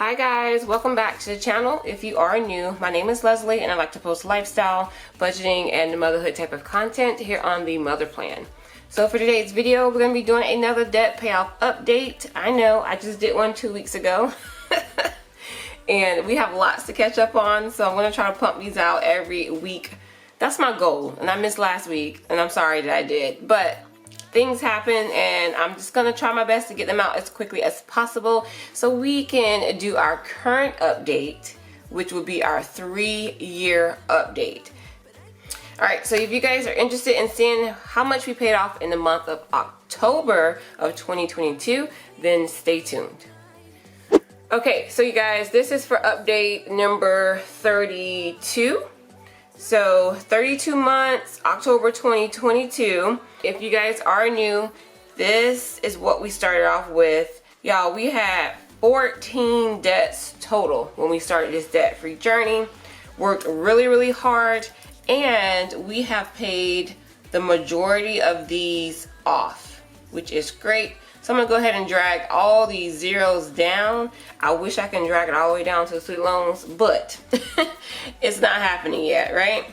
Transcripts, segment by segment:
Hi guys, welcome back to the channel. If you are new, my name is Leslie and I like to post lifestyle, budgeting, and motherhood type of content here on the Mother Plan. So for today's video, we're going to be doing another debt payoff update. I know, I just did one 2 weeks ago. And we have lots to catch up on, so I'm going to try to pump these out every week. That's my goal, and I missed last week, and I'm sorry that I did. But things happen, and I'm just going to try my best to get them out as quickly as possible so we can do our current update, which will be our 3-year update. Alright, so if you guys are interested in seeing how much we paid off in the month of October of 2022, then stay tuned. Okay, so you guys, this is for update number 32. So 32 months, October 2022. If you guys are new, this is what we started off with. Y'all, we had 14 debts total when we started this debt-free journey. Worked really hard, and we have paid the majority of these off, which is great. So I'm going to go ahead and drag all these zeros down. I wish I can drag it all the way down to the student loans, but it's not happening yet, right?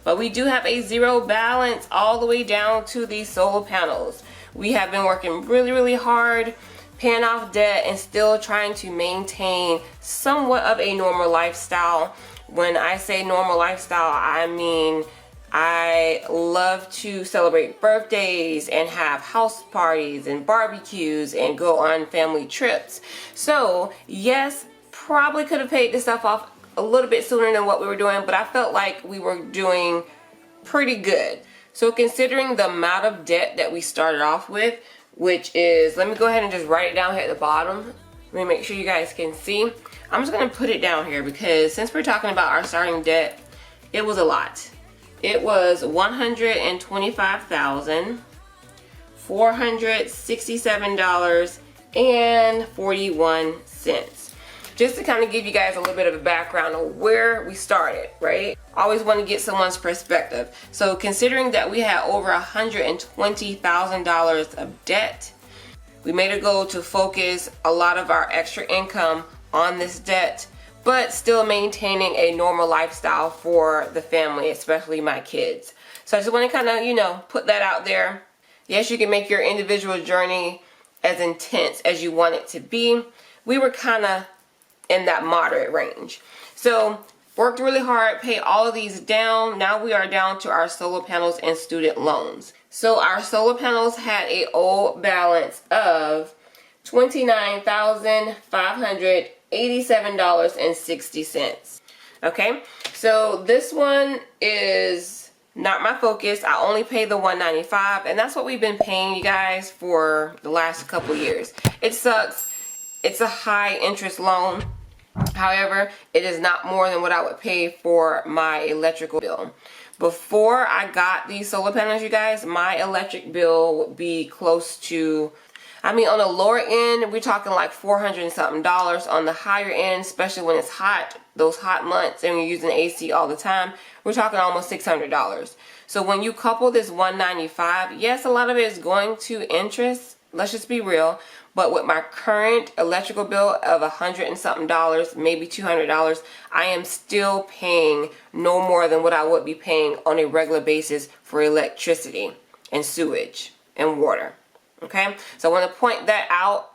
But we do have a zero balance all the way down to these solar panels. We have been working really hard, paying off debt and still trying to maintain somewhat of a normal lifestyle. When I say normal lifestyle, I mean I love to celebrate birthdays and have house parties and barbecues and go on family trips. So yes, probably could have paid this stuff off a little bit sooner than what we were doing, but I felt like we were doing pretty good. So considering the amount of debt that we started off with, which is, let me go ahead and just write it down here at the bottom. Let me make sure you guys can see. I'm just going to put it down here because since we're talking about our starting debt, it was a lot. It was $125,467.41. Just to kind of give you guys a little bit of a background on where we started, right? Always want to get someone's perspective. So considering that we had over $120,000 of debt, we made a goal to focus a lot of our extra income on this debt, but still maintaining a normal lifestyle for the family, especially my kids. So I just want to kind of, put that out there. Yes, you can make your individual journey as intense as you want it to be. We were kind of in that moderate range. So worked really hard, paid all of these down. Now we are down to our solar panels and student loans. So our solar panels had a old balance of $29,587.60. Okay, so this one is not my focus. I only pay the $195, and that's what we've been paying you guys for the last couple years. It sucks. It's a high interest loan. However, it is not more than what I would pay for my electrical bill. Before I got these solar panels, you guys, my electric bill would be close to, on the lower end, we're talking like $400 and something. On the higher end, especially when it's hot, those hot months, and we're using AC all the time, we're talking almost $600. So when you couple this $195, yes, a lot of it is going to interest. Let's just be real. But with my current electrical bill of $100 and something, maybe $200, I am still paying no more than what I would be paying on a regular basis for electricity and sewage and water. Okay, so I want to point that out.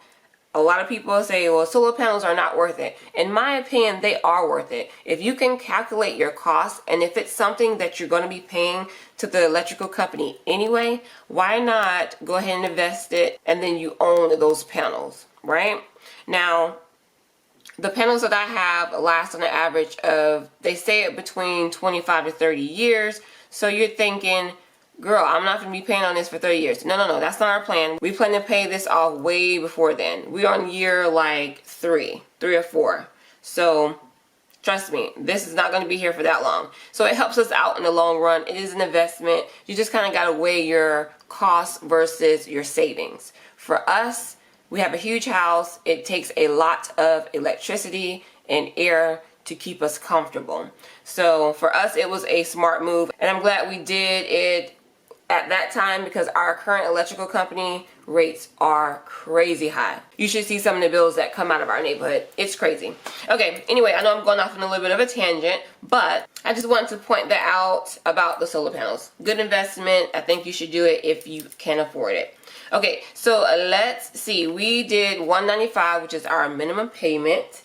A lot of people say, well, solar panels are not worth it. In my opinion, they are worth it. If you can calculate your costs, and if it's something that you're going to be paying to the electrical company anyway, why not go ahead and invest it and then you own those panels, right? Now, the panels that I have last on an average of, they say between 25 to 30 years. So you're thinking, girl, I'm not going to be paying on this for 30 years. No, that's not our plan. We plan to pay this off way before then. We're on year like 3 or 4. So trust me, this is not going to be here for that long. So it helps us out in the long run. It is an investment. You just kind of got to weigh your costs versus your savings. For us, we have a huge house. It takes a lot of electricity and air to keep us comfortable. So for us, it was a smart move. And I'm glad we did it at that time because our current electrical company rates are crazy high. You should see some of the bills that come out of our neighborhood. It's crazy. Okay, anyway, I know I'm going off on a little bit of a tangent, but I just wanted to point that out about the solar panels. Good investment. I think you should do it if you can afford it. Okay, so let's see. We did $195, which is our minimum payment.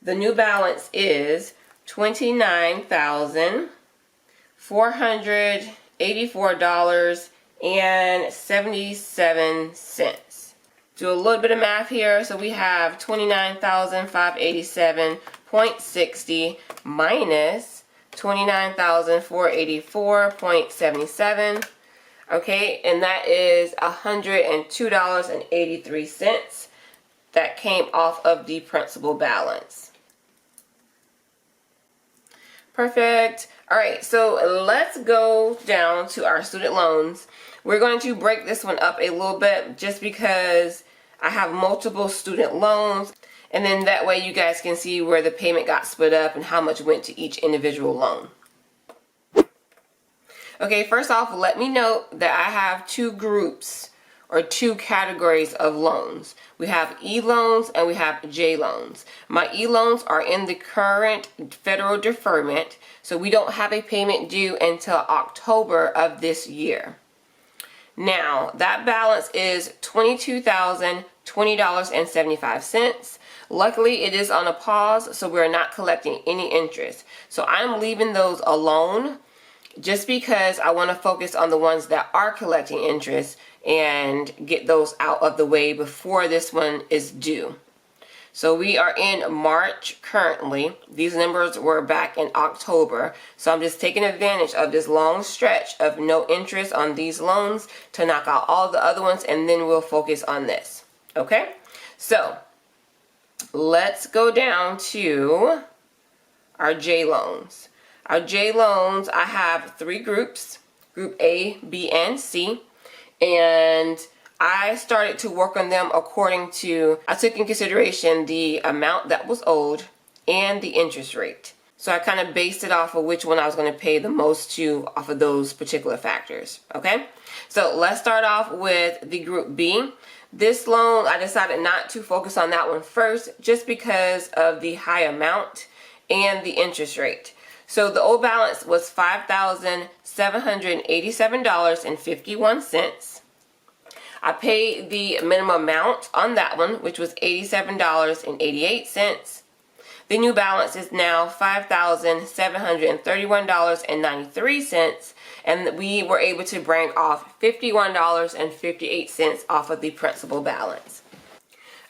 The new balance is $29,484.77. Do a little bit of math here. So we have 29,587.60 minus 29,484.77. Okay, and that is $102.83 that came off of the principal balance. Perfect. All right, so let's go down to our student loans. We're going to break this one up a little bit just because I have multiple student loans, and then that way you guys can see where the payment got split up and how much went to each individual loan. Okay, first off, let me note that I have two groups or two categories of loans. We have E loans and we have J loans. My E loans are in the current federal deferment, so we don't have a payment due until October of this year. Now, that balance is $22,020.75. Luckily, it is on a pause, so we're not collecting any interest. So I'm leaving those alone just because I want to focus on the ones that are collecting interest and get those out of the way before this one is due. So we are in March currently. These numbers were back in October. So I'm just taking advantage of this long stretch of no interest on these loans to knock out all the other ones, and then we'll focus on this. Okay? So let's go down to our J loans. Our J loans, I have three groups, group A, B, and C, and I started to work on them according to, I took in consideration the amount that was owed and the interest rate. So I kind of based it off of which one I was going to pay the most to off of those particular factors, okay? So let's start off with the group B. This loan, I decided not to focus on that one first just because of the high amount and the interest rate. So the old balance was $5,787.51. I paid the minimum amount on that one, which was $87.88. The new balance is now $5,731.93, and we were able to bring off $51.58 off of the principal balance.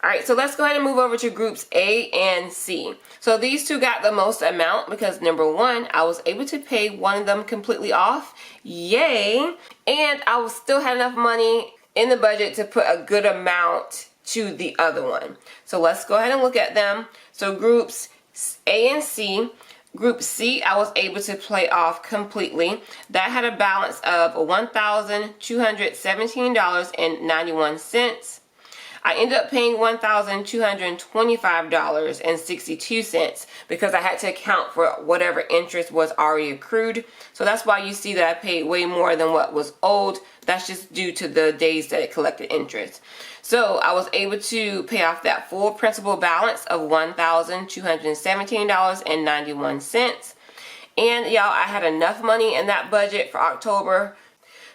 Alright, so let's go ahead and move over to groups A and C. So these two got the most amount because number one, I was able to pay one of them completely off. Yay! And I was still had enough money in the budget to put a good amount to the other one. So let's go ahead and look at them. So groups A and C. Group C, I was able to pay off completely. That had a balance of $1,217.91. I ended up paying $1,225.62 because I had to account for whatever interest was already accrued. So that's why you see that I paid way more than what was owed. That's just due to the days that it collected interest. So I was able to pay off that full principal balance of $1,217.91. And y'all, I had enough money in that budget for October.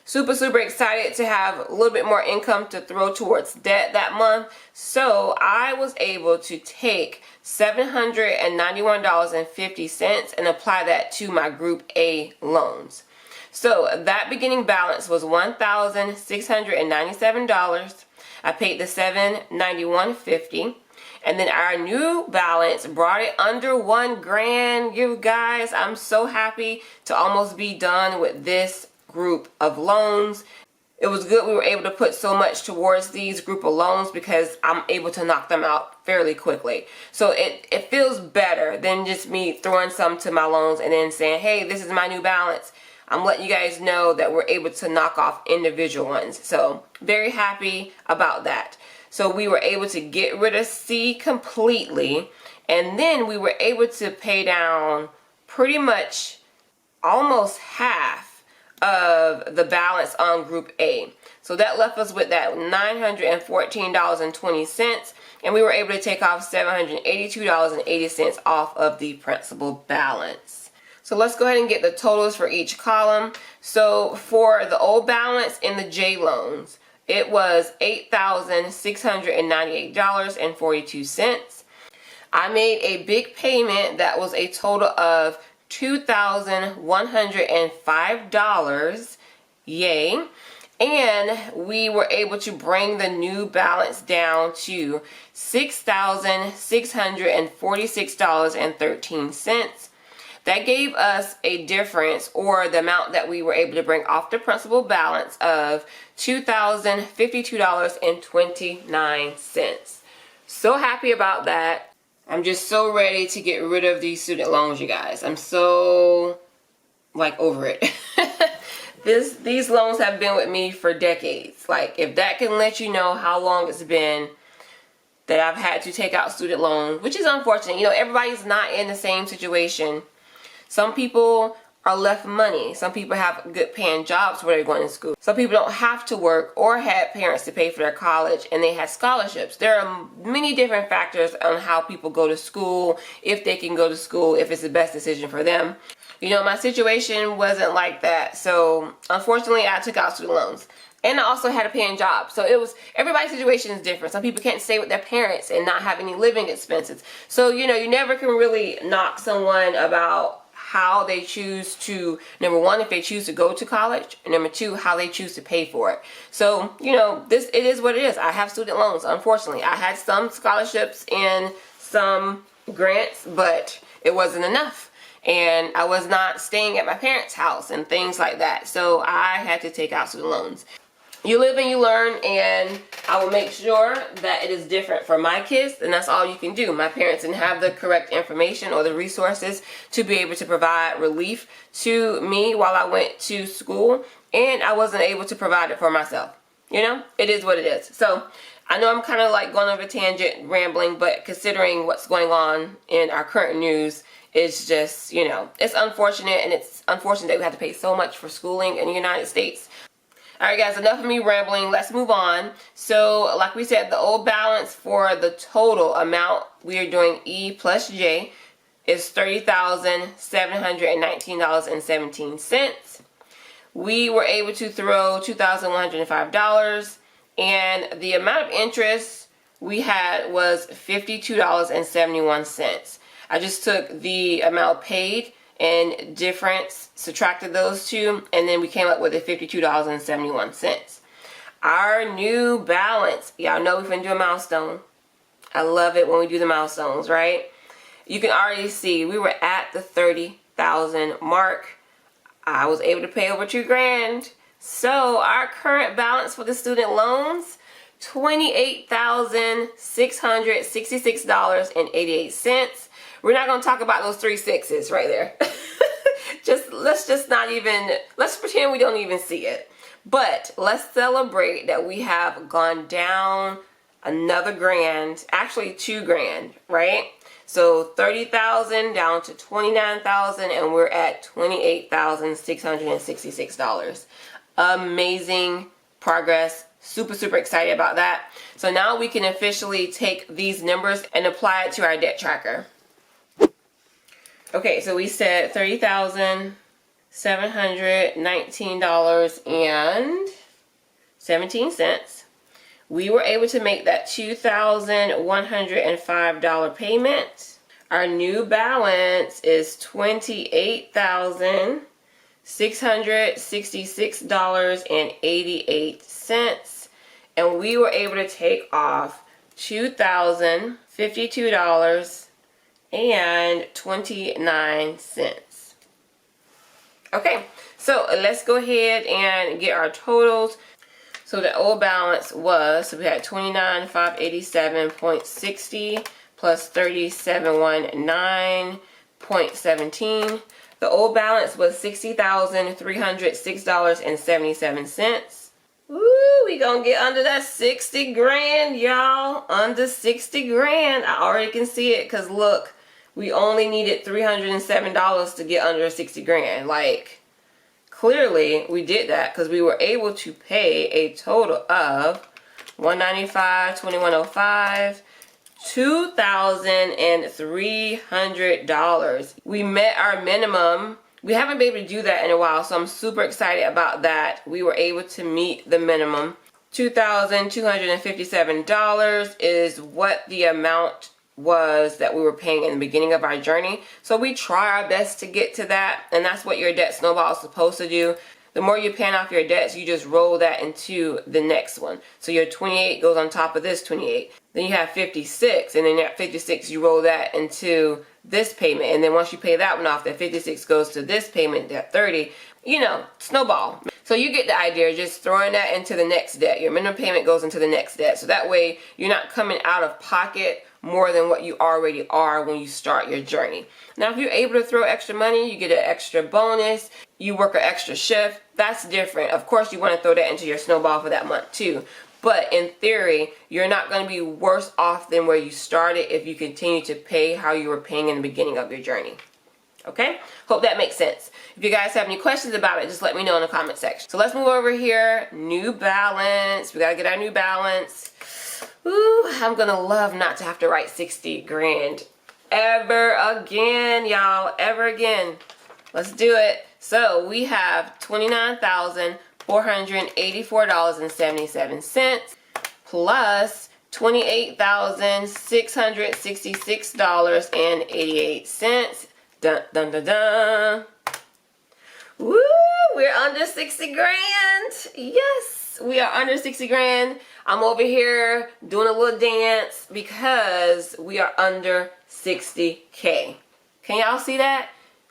Super excited to have a little bit more income to throw towards debt that month. So I was able to take $791.50 and apply that to my group A loans. So that beginning balance was $1,697. I paid the $791.50. And then our new balance brought it under $1,000. You guys, I'm so happy to almost be done with this group of loans. It was good we were able to put so much towards these group of loans because I'm able to knock them out fairly quickly. So it feels better than just me throwing some to my loans and then saying, hey, this is my new balance. I'm letting you guys know that we're able to knock off individual ones. So very happy about that. So we were able to get rid of C completely, and then we were able to pay down pretty much almost half of the balance on Group A. So that left us with that $914.20, and we were able to take off $782.80 off of the principal balance. So let's go ahead and get the totals for each column. So for the old balance in the J loans, it was $8,698.42. I made a big payment that was a total of $2,105. Yay. And we were able to bring the new balance down to $6,646.13. That gave us a difference, or the amount that we were able to bring off the principal balance, of $2,052.29. So happy about that. I'm just so ready to get rid of these student loans, you guys. I'm so, like, over it. These loans have been with me for decades. Like, if that can let you know how long it's been that I've had to take out student loans, which is unfortunate. You know, everybody's not in the same situation. Some people are left money. Some people have good paying jobs where they're going to school. Some people don't have to work or had parents to pay for their college, and they had scholarships. There are many different factors on how people go to school, if they can go to school, if it's the best decision for them. You know, my situation wasn't like that. So unfortunately, I took out student loans. And I also had a paying job. So it was, everybody's situation is different. Some people can't stay with their parents and not have any living expenses. So, you know, you never can really knock someone about how they choose to, number one, if they choose to go to college, and number two, how they choose to pay for it. So, you know, it is what it is. I have student loans, unfortunately. I had some scholarships and some grants, but it wasn't enough. And I was not staying at my parents' house and things like that. So I had to take out student loans. You live and you learn, and I will make sure that it is different for my kids, and that's all you can do. My parents didn't have the correct information or the resources to be able to provide relief to me while I went to school, and I wasn't able to provide it for myself. You know, it is what it is. So I know I'm kind of like going over a tangent, rambling, but considering what's going on in our current news, it's just, you know, it's unfortunate, and it's unfortunate that we have to pay so much for schooling in the United States. Alright guys, enough of me rambling. Let's move on. So, like we said, the old balance for the total amount we are doing E plus J is $30,719.17. We were able to throw $2,105, and the amount of interest we had was $52.71. I just took the amount paid and difference, subtracted those two, and then we came up with a $52.71. Our new balance, y'all know we've been doing milestone. I love it when we do the milestones, right? You can already see we were at the 30,000 mark. I was able to pay over $2,000. So our current balance for the student loans, $28,666.88. We're not going to talk about those 3 sixes right there. Let's pretend we don't even see it. But let's celebrate that we have gone down another grand, actually $2,000, right? So 30,000 down to 29,000, and we're at $28,666. Amazing progress. Super, super excited about that. So now we can officially take these numbers and apply it to our debt tracker. Okay, so we said $30,719.17. We were able to make that $2,105 payment. Our new balance is $28,666.88. And we were able to take off $2,052.29. Okay, so let's go ahead and get our totals. So the old balance was, so we had $29,587.60 plus $3,719.17. The old balance was $60,306.77. Ooh, we gonna get under that 60 grand, y'all. Under 60 grand. I already can see it, because look, we only needed $307 to get under 60 grand. Like, clearly we did that because we were able to pay a total of $195, $2105, $2,300. We met our minimum. We haven't been able to do that in a while, so I'm super excited about that. We were able to meet the minimum. $2,257 is what the amount was that we were paying in the beginning of our journey. So we try our best to get to that, and that's what your debt snowball is supposed to do. The more you're paying off your debts, you just roll that into the next one. So your 28 goes on top of this 28. Then you have 56, and then at 56 you roll that into this payment. And then once you pay that one off, that 56 goes to this payment, that 30. You know, snowball. So you get the idea, just throwing that into the next debt. Your minimum payment goes into the next debt. So that way you're not coming out of pocket more than what you already are when you start your journey. Now, if you're able to throw extra money, you get an extra bonus, you work an extra shift, that's different. Of course, you want to throw that into your snowball for that month too. But in theory, you're not going to be worse off than where you started if you continue to pay how you were paying in the beginning of your journey. Okay? Hope that makes sense. If you guys have any questions about it, just let me know in the comment section. So let's move over here. New Balance. We got to get our New Balance. Ooh, I'm going to love not to have to write 60 grand ever again, y'all. Ever again. Let's do it. So we have $29,484.77 plus $28,666.88. Dun dun dun dun. Woo! We're under 60 grand. Yes, we are under 60 grand. I'm over here doing a little dance because we are under 60K. Can y'all see that?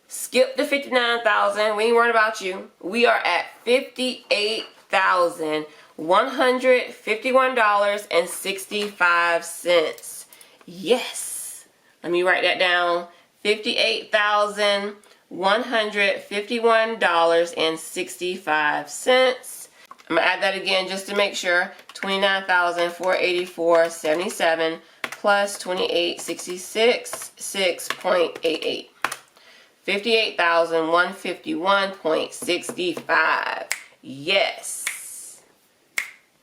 Skip the 59,000. We ain't worried about you. We are at $58,151.65. Yes. Let me write that down. $58,151.65. I'm gonna add that again just to make sure. $29,484.77 plus 2866 6.88. $58,151.65. Yes.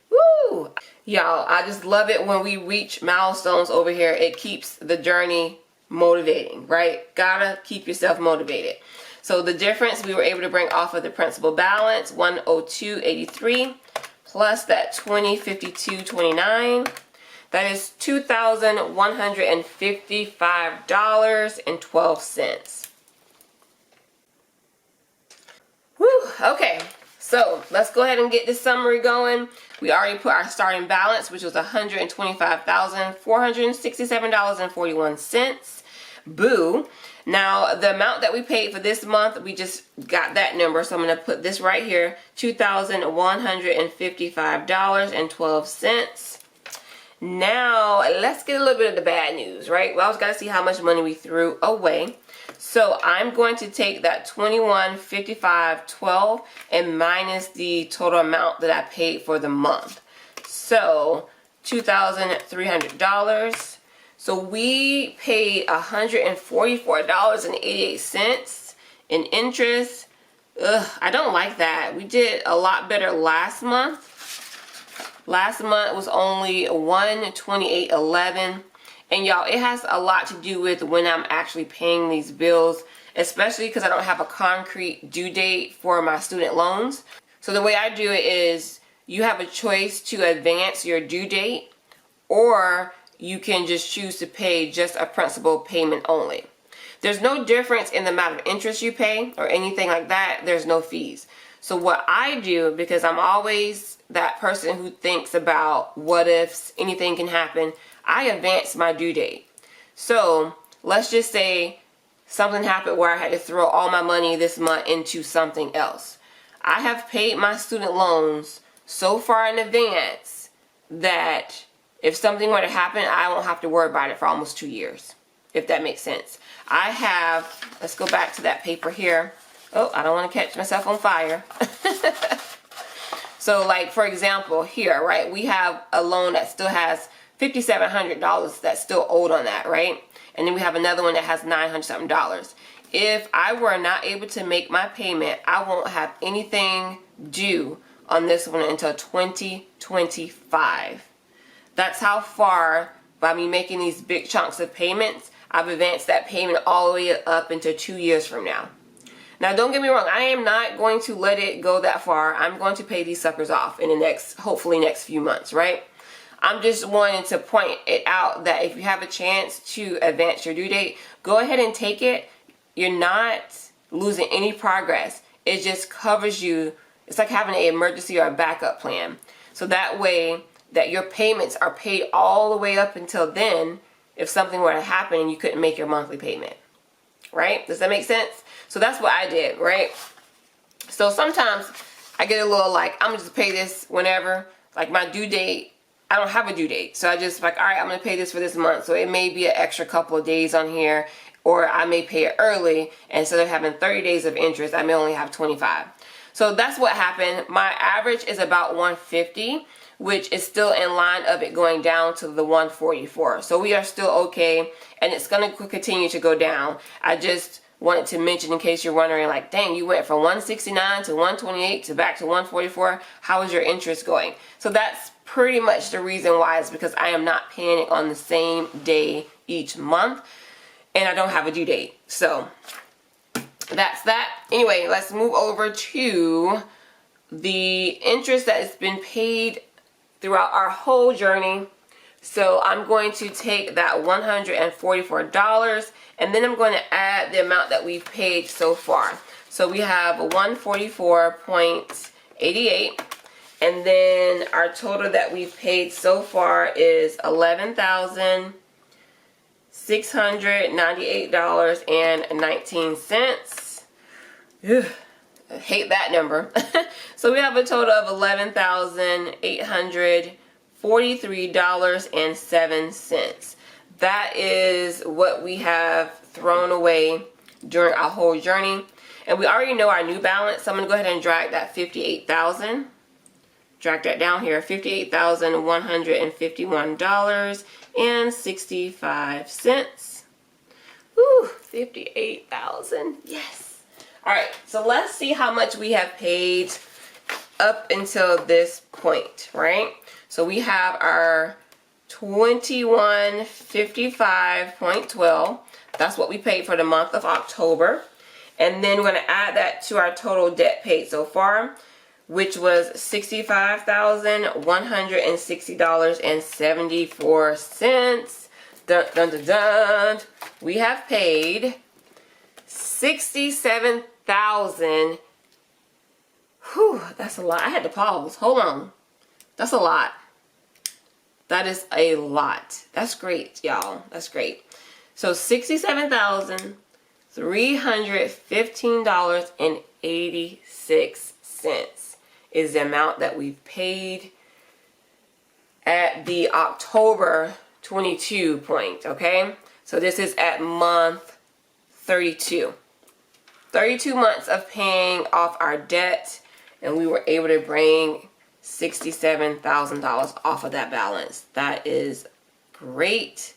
Woo! Y'all, I just love it when we reach milestones over here. It keeps the journey motivating, right? Gotta keep yourself motivated. So the difference we were able to bring off of the principal balance, 102.83 plus that 20.52.29. That is $2,155.12. Whew, okay, so let's go ahead and get this summary going. We already put our starting balance, which was $125,467.41. Boo. Now, the amount that we paid for this month, we just got that number, so I'm going to put this right here, $2,155.12. Now, let's get a little bit of the bad news, right? We always got to see how much money we threw away. So I'm going to take that $21.55.12 and minus the total amount that I paid for the month. So $2,300. So we paid $144.88 in interest. Ugh, I don't like that. We did a lot better last month. Last month was only $128.11. And y'all, it has a lot to do with when I'm actually paying these bills, especially because I don't have a concrete due date for my student loans. So the way I do it is you have a choice to advance your due date, or you can just choose to pay just a principal payment only. There's no difference in the amount of interest you pay or anything like that. There's no fees. So what I do, because I'm always that person who thinks about what ifs, anything can happen, I advance my due date. So let's just say something happened where I had to throw all my money this month into something else. I have paid my student loans so far in advance that if something were to happen, I won't have to worry about it for almost 2 years, if that makes sense. I have, let's go back to that paper here. Oh, I don't want to catch myself on fire. So like, for example, here, right, we have a loan that still has $5,700 that's still owed on that, right? And then we have another one that has $900 something. if I were not able to make my payment, I won't have anything due on this one until 2025. That's how far, by me making these big chunks of payments, I've advanced that payment all the way up into 2 years from now. Now, don't get me wrong, I am not going to let it go that far. I'm going to pay these suckers off in the next, hopefully next few months, right? I'm just wanting to point it out that if you have a chance to advance your due date, go ahead and take it. You're not losing any progress. It just covers you. It's like having an emergency or a backup plan. So that way that your payments are paid all the way up until then if something were to happen and you couldn't make your monthly payment. Right? Does that make sense? So that's what I did, right? So sometimes I get a little like, I'm just pay this whenever. Like my due date, I don't have a due date. So I just like, all right, I'm going to pay this for this month. So it may be an extra couple of days on here, or I may pay it early. And instead of having 30 days of interest, I may only have 25. So that's what happened. My average is about 150, which is still in line of it going down to the 144. So we are still okay, and it's going to continue to go down. I just wanted to mention, in case you're wondering, like, dang, you went from 169 to 128 to back to 144. How is your interest going? So that's pretty much the reason why, is because I am not paying it on the same day each month, and I don't have a due date. So that's that. Anyway, let's move over to the interest that has been paid throughout our whole journey. So I'm going to take that $144, and then I'm going to add the amount that we've paid so far. So we have 144.88, and then our total that we've paid so far is $11,698.19. I hate that number. So we have a total of $11,843.07. That is what we have thrown away during our whole journey. And we already know our new balance, so I'm going to go ahead and drag that 58,000. Drag that down here, $58,151.65. Woo, 58,000. Yes. All right, so let's see how much we have paid up until this point, right? So we have our 2155.12. That's what we paid for the month of October. And then we're going to add that to our total debt paid so far, which was $65,160.74. Dun, dun, dun, dun. We have paid $67,000. Whew, that's a lot. I had to pause. Hold on. That's a lot. That is a lot. That's great, y'all. That's great. So $67,315.86 is the amount that we've paid at the October 22 point, okay? So this is at month 32. 32 months of paying off our debt, and we were able to bring $67,000 off of that balance. That is great.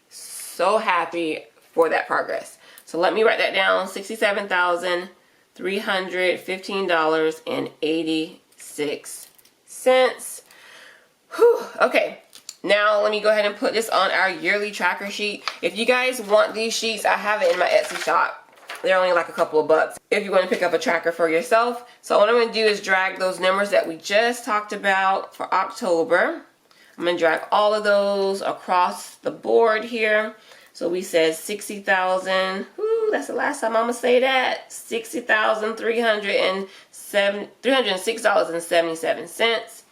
So happy for that progress. So let me write that down. $67,315.86. Whew. Okay. Now let me go ahead and put this on our yearly tracker sheet. If you guys want these sheets, I have it in my Etsy shop. They're only like a couple of bucks if you want to pick up a tracker for yourself. So what I'm going to do is drag those numbers that we just talked about for October. I'm going to drag all of those across the board here. So we said 60,000. Ooh, that's the last time I'm going to say that. $60,306.77.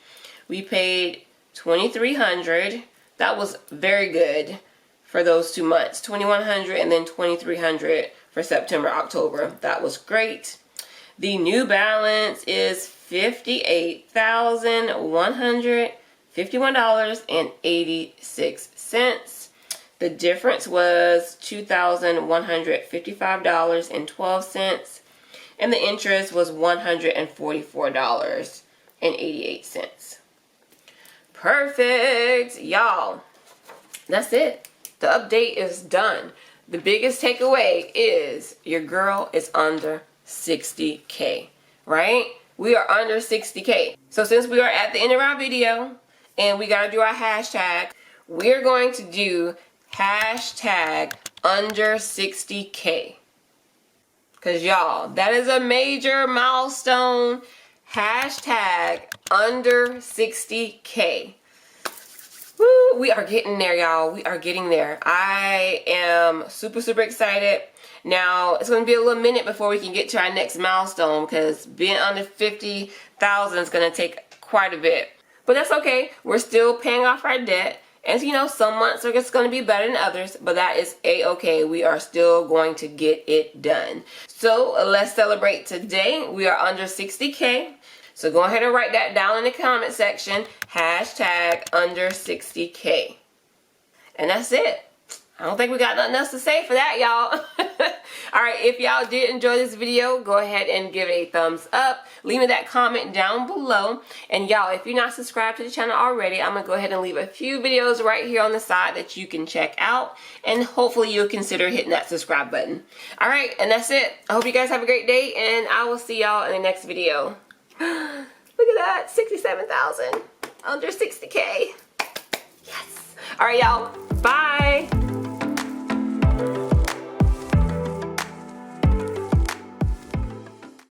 We paid $2,300. That was very good for those 2 months. $2,100 and then $2,300 for September, October. That was great. The new balance is $58,151.86. The difference was $2,155.12, and the interest was $144.88. Perfect, y'all. That's it. The update is done. the biggest takeaway is your girl is under 60K, right? We are under 60K. So since we are at the end of our video and we gotta do our hashtag, we're going to do hashtag under 60K. Cause y'all, that is a major milestone. Hashtag under 60K. Woo, we are getting there, y'all. We are getting there. I am super, super excited. Now, it's going to be a little minute before we can get to our next milestone because being under 50,000 is going to take quite a bit. But that's okay. We're still paying off our debt. And you know, some months are just going to be better than others, but that is a-okay. We are still going to get it done. So let's celebrate today. We are under 60K. So go ahead and write that down in the comment section. Hashtag under 60K. And that's it. I don't think we got nothing else to say for that, y'all. Alright, if y'all did enjoy this video, go ahead and give it a thumbs up. Leave me that comment down below. And y'all, if you're not subscribed to the channel already, I'm going to go ahead and leave a few videos right here on the side that you can check out. And hopefully you'll consider hitting that subscribe button. Alright, and that's it. I hope you guys have a great day, and I will see y'all in the next video. Look at that, 67,000. Under 60K. Yes. Alright, y'all. Bye.